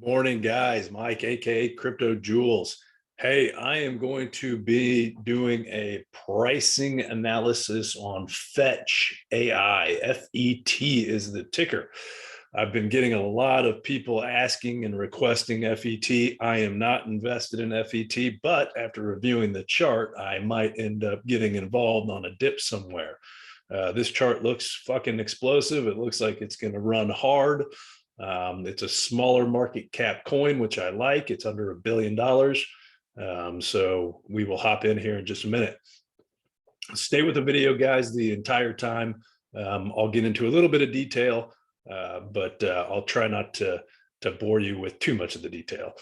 Morning, guys. Mike, aka Crypto Jewels. Hey, I am going to be doing a pricing analysis on Fetch AI. FET is the ticker. I've been getting a lot of people asking and requesting FET. I am not invested in FET, but after reviewing the chart, I might end up getting involved on a dip somewhere. This chart looks fucking explosive. It looks like it's going to run hard. It's a smaller market cap coin, which I like. It's under $1 billion. So we will hop in here in just a minute. Stay with the video, guys, the entire time. I'll get into a little bit of detail, but I'll try not to bore you with too much of the detail.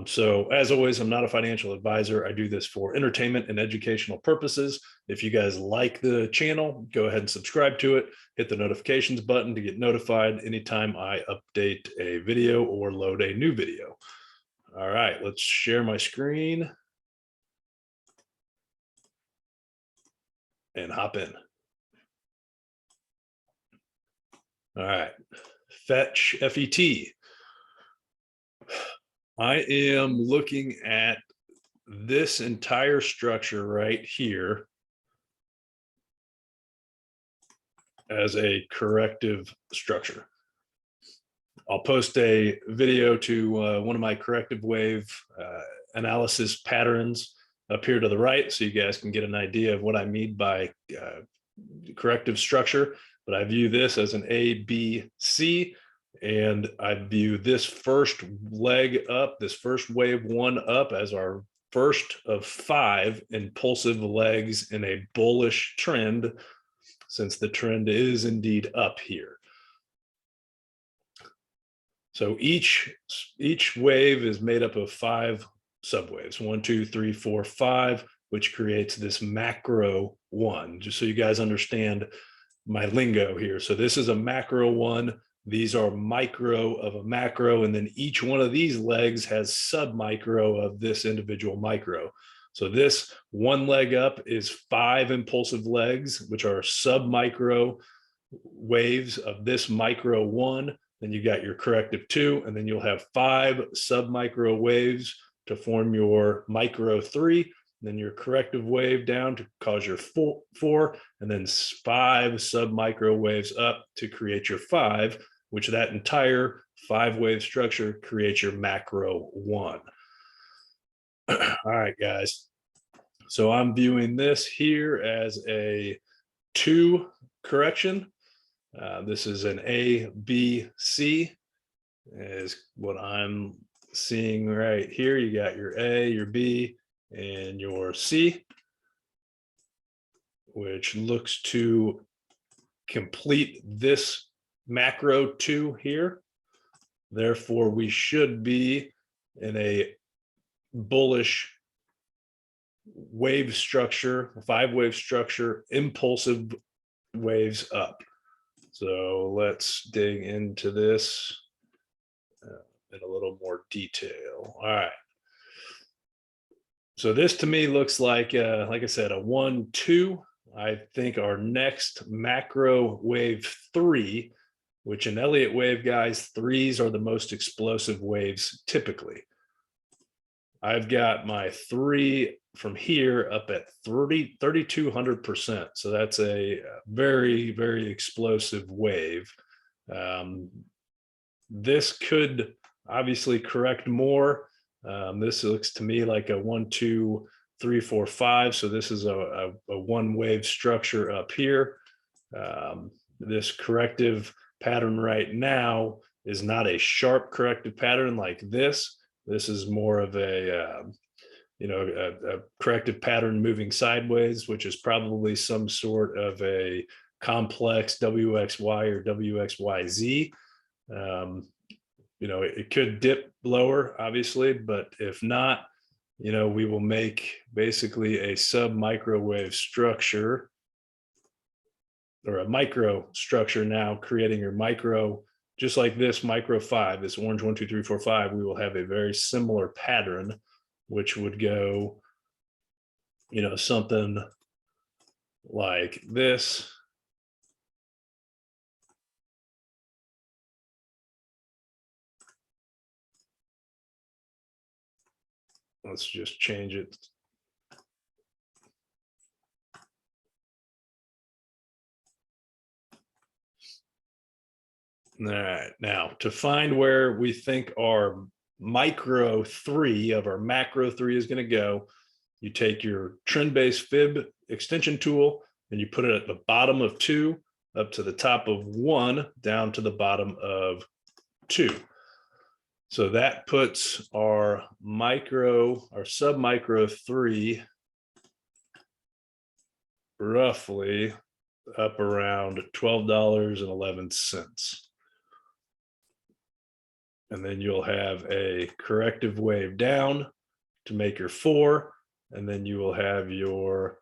So as always, I'm not a financial advisor. I do this for entertainment and educational purposes. If you guys like the channel, go ahead and subscribe to it. Hit the notifications button to get notified anytime I update a video or load a new video. All right, let's share my screen and hop in. All right, Fetch, FET. I am looking at this entire structure right here as a corrective structure. I'll post a video to one of my corrective wave analysis patterns up here to the right, so you guys can get an idea of what I mean by corrective structure. But I view this as an A, B, C, and I view this first leg up, this first wave one up, as our first of 5 impulsive legs in a bullish trend, since the trend is indeed up here. So each wave is made up of 5 subwaves, 1, 2, 3, 4, 5, which creates this macro one, just so you guys understand my lingo here. So this is a macro one. These are micro of a macro, and then each one of these legs has sub micro of this individual micro. So this one leg up is 5 impulsive legs, which are sub micro waves of this micro one. Then you got your corrective 2, and then you'll have 5 sub micro waves to form your micro 3. Then your corrective wave down to cause your 4, and then 5 sub micro waves up to create your 5, which that entire 5-wave structure creates your macro 1. All right, guys. So I'm viewing this here as a 2 correction. This is an A, B, C is what I'm seeing right here. You got your A, your B, and your C, which looks to complete this macro 2 here. Therefore, we should be in a bullish wave structure, 5-wave structure, impulsive waves up. So let's dig into this in a little more detail. All right. So this to me looks like I said, a 1, 2. I think our next macro wave 3, which in Elliott wave, guys, 3s are the most explosive waves typically. I've got my 3 from here up at 3,200%. So that's a very, very explosive wave. This could obviously correct more. This looks to me like a 1, 2, 3, 4, 5. So this is a 1-wave structure up here. This corrective pattern right now is not a sharp corrective pattern like this. This is more of a corrective pattern moving sideways, which is probably some sort of a complex WXY or WXYZ. It could dip lower, obviously, but if not, we will make basically a sub microwave structure, or a micro structure now, creating your micro, just like this micro 5, this orange 1, 2, 3, 4, 5. We will have a very similar pattern, which would go, something like this. Let's just change it. All right, now to find where we think our micro 3 of our macro 3 is going to go, you take your trend-based fib extension tool and you put it at the bottom of 2 up to the top of 1 down to the bottom of 2. So that puts our sub micro 3 roughly up around $12.11. And then you'll have a corrective wave down to make your 4, and then you will have your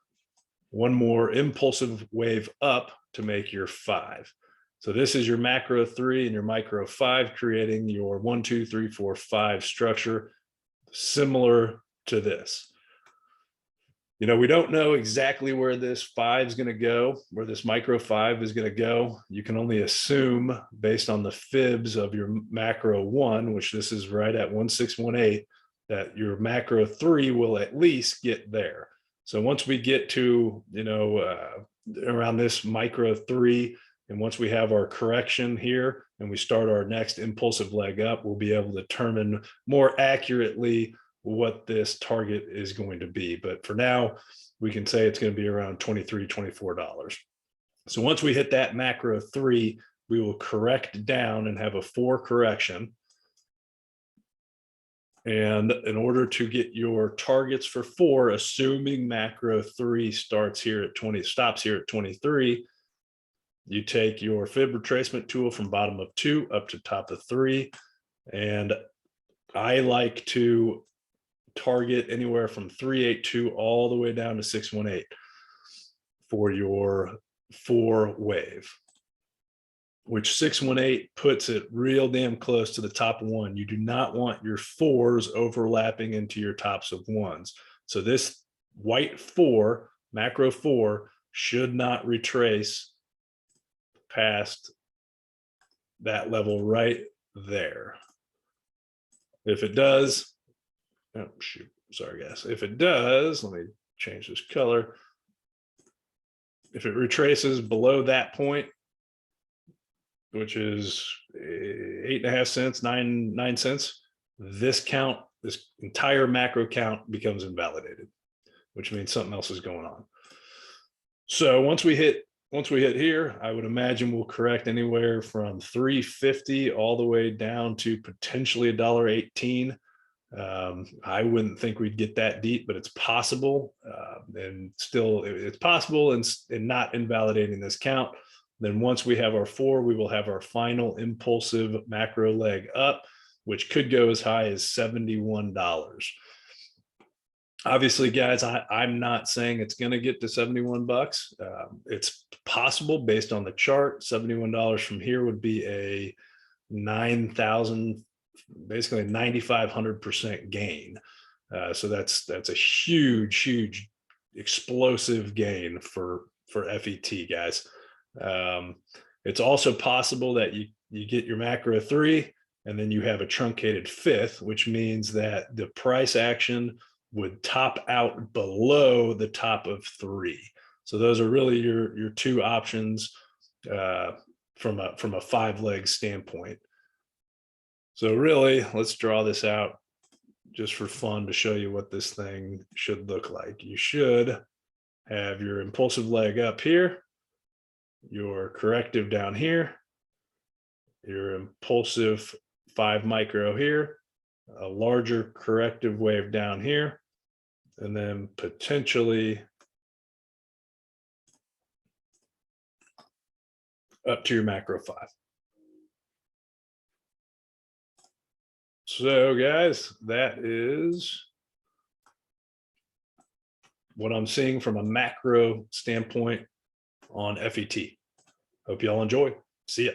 one more impulsive wave up to make your 5. So this is your macro 3 and your micro 5, creating your 1, 2, 3, 4, 5 structure, similar to this. You know, we don't know exactly where this 5 is going to go, where this micro 5 is going to go. You can only assume based on the fibs of your macro 1, which this is right at 1618, that your macro 3 will at least get there. So once we get to, you know, around this micro 3, and once we have our correction here and we start our next impulsive leg up, we'll be able to determine more accurately what this target is going to be. But for now, we can say it's going to be around $23, $24. So once we hit that macro 3, we will correct down and have a 4 correction. And in order to get your targets for 4, assuming macro 3 stops here at 23, you take your fib retracement tool from bottom of 2 up to top of 3. And I like to target anywhere from 382 all the way down to 618 for your 4 wave, which 618 puts it real damn close to the top of 1. You do not want your 4s overlapping into your tops of 1s. So this white 4, macro 4, should not retrace past that level right there. If it does, oh shoot, sorry guys. If it does, let me change this color. If it retraces below that point, which is 8.5 cents, 9 cents, this count, this entire macro count becomes invalidated, which means something else is going on. So once we hit here, I would imagine we'll correct anywhere from 350 all the way down to potentially $1.18. I wouldn't think we'd get that deep, but it's possible, and still it's possible and not invalidating this count. Then once we have our 4, we will have our final impulsive macro leg up, which could go as high as $71. Obviously, guys, I'm not saying it's going to get to 71 bucks. It's possible based on the chart. $71 from here would be a 9,000, basically 9,500% gain. So that's a huge explosive gain for FET, guys. It's also possible that you get your macro 3 and then you have a truncated 5th, which means that the price action would top out below the top of 3. So those are really your 2 options from a 5-leg standpoint. So really, let's draw this out just for fun to show you what this thing should look like. You should have your impulsive leg up here, your corrective down here, your impulsive 5 micro here, a larger corrective wave down here, and then potentially up to your macro 5. So guys, that is what I'm seeing from a macro standpoint on FET. Hope y'all enjoy. See ya.